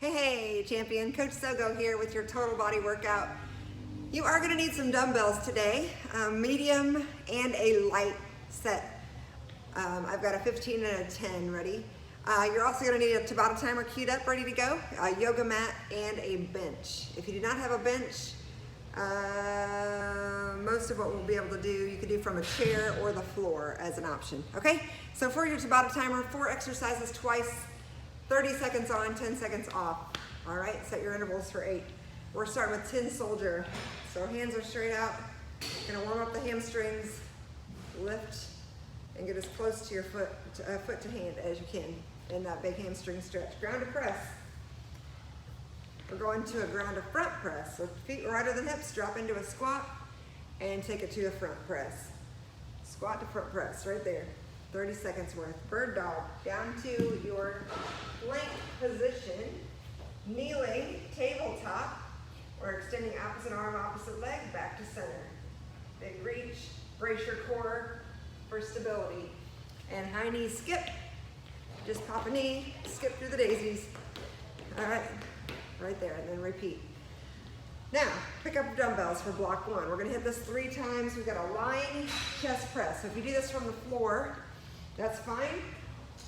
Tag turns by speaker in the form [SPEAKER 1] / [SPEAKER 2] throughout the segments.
[SPEAKER 1] Hey champion, Coach Sogo here with your total body workout. You are going to need some dumbbells today, medium and a light set. I've got a 15 and a 10 ready. You're also going to need a Tabata timer queued up, ready to go, a yoga mat, and a bench. If you do not have a bench, most of what we'll be able to do, you could do from a chair or the floor as an option, okay? So for your Tabata timer, 4 exercises twice, 30 seconds on, 10 seconds off. All right, set your intervals for 8. We're starting with 10 soldier. So hands are straight out. Gonna warm up the hamstrings, lift, and get as close to your foot to hand as you can in that big hamstring stretch. Ground to press. We're going to a ground to front press. So feet wider than hips, drop into a squat, and take it to a front press. Squat to front press, right there. 30 seconds worth. Bird dog, down to your plank position, kneeling, tabletop, or extending opposite arm, opposite leg, back to center. Big reach, brace your core for stability. And high knee skip, just pop a knee, skip through the daisies. All right, right there, and then repeat. Now, pick up dumbbells for block 1. We're gonna hit this 3 times. We've got a lying chest press. So if you do this from the floor, that's fine,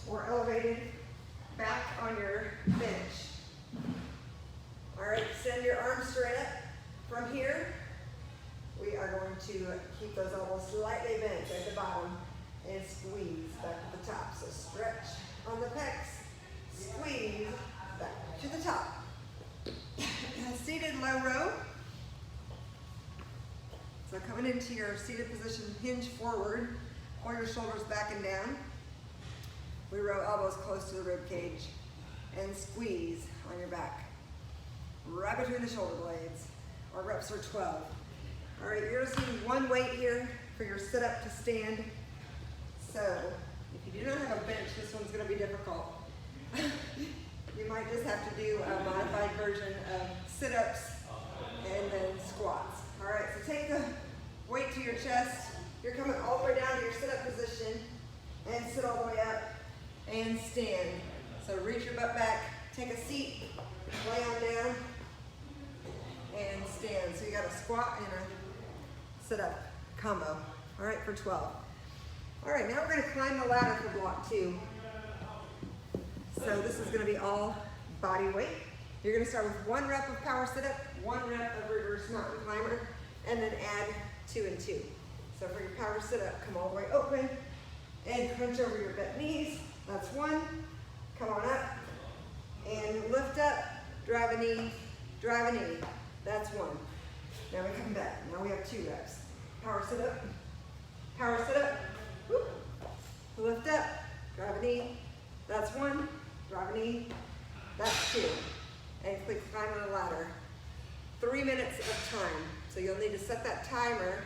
[SPEAKER 1] or elevated back on your bench. All right, send your arms straight up. From here, we are going to keep those elbows slightly bent at the bottom and squeeze back to the top. So stretch on the pecs, squeeze back to the top. Seated low row. So coming into your seated position, hinge forward. Pull your shoulders back and down. We row elbows close to the rib cage and squeeze on your back. Right between the shoulder blades. Our reps are 12. All right, you're just using one weight here for your sit up to stand. So if you do not have a bench, this one's gonna be difficult. You might just have to do a modified version of sit-ups and then squats. All right, so take the weight to your chest. You're coming all the way down to your sit-up position and sit all the way up and stand. So reach your butt back, take a seat, lay on down, and stand. So you got a squat and a sit-up combo. All right, for 12. All right, now we're gonna climb the ladder for block 2. So this is gonna be all body weight. You're gonna start with 1 rep of power sit-up, 1 rep of reverse mountain climber, and then add 2 and 2. So for your power sit-up, come all the way open and crunch over your bent knees. That's 1. Come on up and lift up, drive a knee, drive a knee. That's 1. Now we come back. Now we have 2 reps. Power sit-up, whoop. Lift up, drive a knee. That's 1. Drive a knee. That's 2. And click climb on the ladder. 3 minutes of time. So you'll need to set that timer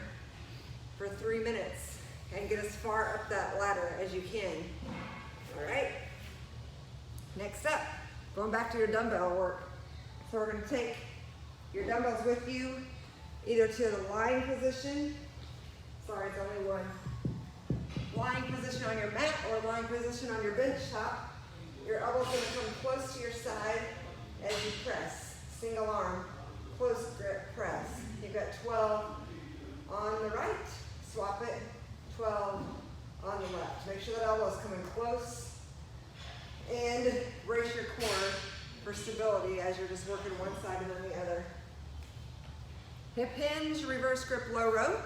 [SPEAKER 1] for 3 minutes and get as far up that ladder as you can. All right? Next up, going back to your dumbbell work. So we're gonna take your dumbbells with you either to the lying position. Sorry, it's only 1. Lying position on your mat or lying position on your bench top. Your elbow's gonna come close to your side as you press. Single arm, close grip press. You've got 12 on the right, swap it, 12 on the left. Make sure that elbow's coming close and brace your core for stability as you're just working one side and then the other. Hip hinge, reverse grip, low row.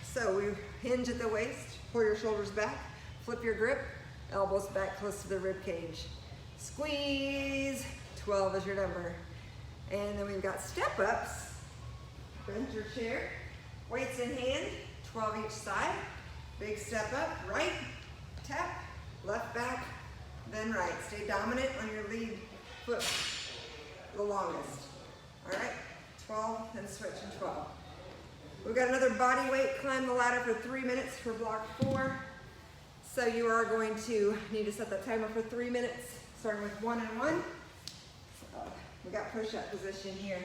[SPEAKER 1] So we hinge at the waist, pull your shoulders back, flip your grip, elbows back close to the rib cage. Squeeze, 12 is your number. And then we've got step ups. Bend your chair, weights in hand, 12 each side. Big step up, right, tap, left back, then right. Stay dominant on your lead foot the longest. All right, 12, then switch and 12. We've got another body weight, climb the ladder for 3 minutes for block 4. So you are going to need to set that timer for 3 minutes, starting with 1 and 1. So we got push-up position here.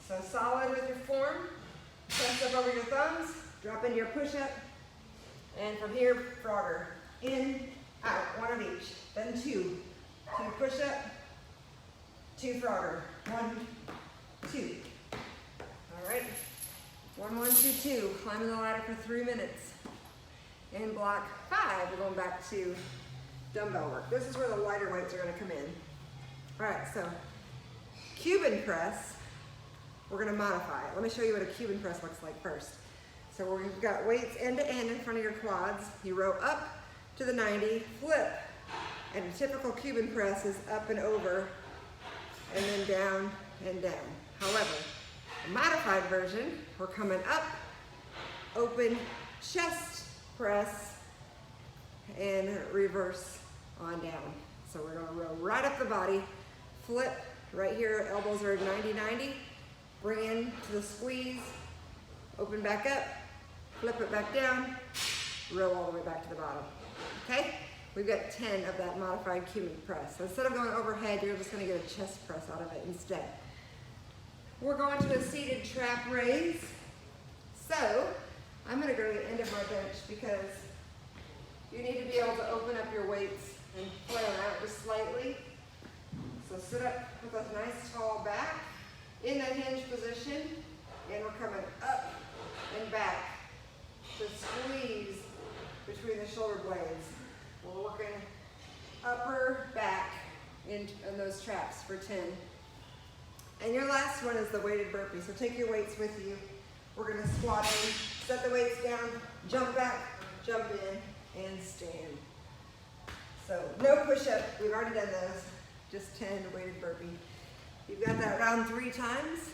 [SPEAKER 1] So solid with your form, press up over your thumbs, drop into your push-up, and from here, Frogger. In, out, 1 of each, then 2. 2 push-up, 2 frogger. 1, 2. All right. 1, 1, 2, 2. Climbing the ladder for 3 minutes. In block 5, we're going back to dumbbell work. This is where the lighter weights are going to come in. All right, so Cuban press, we're going to modify it. Let me show you what a Cuban press looks like first. So we've got weights end to end in front of your quads. You row up to the 90, flip, and a typical Cuban press is up and over, and then down and down. However, a modified version, we're coming up, open chest press, and reverse on down. So we're gonna row right up the body, flip, right here, elbows are 90-90, bring in to the squeeze, open back up, flip it back down, row all the way back to the bottom, okay? We've got 10 of that modified Cuban press. So instead of going overhead, you're just gonna get a chest press out of it instead. We're going to a seated trap raise. So I'm gonna go to the end of my bench because you need to be able to open up your weights and flail out just slightly. So sit up with a nice tall back in that hinge position, and we're coming up and back to squeeze between the shoulder blades. We're working upper back in those traps for 10. And your last one is the weighted burpee. So take your weights with you. We're gonna squat in, set the weights down, jump back, jump in, and stand. So no push-up, we've already done those. Just 10 weighted burpee. You've got that round 3 times,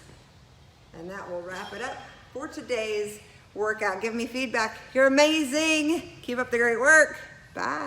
[SPEAKER 1] and that will wrap it up for today's workout. Give me feedback. You're amazing. Keep up the great work. Bye.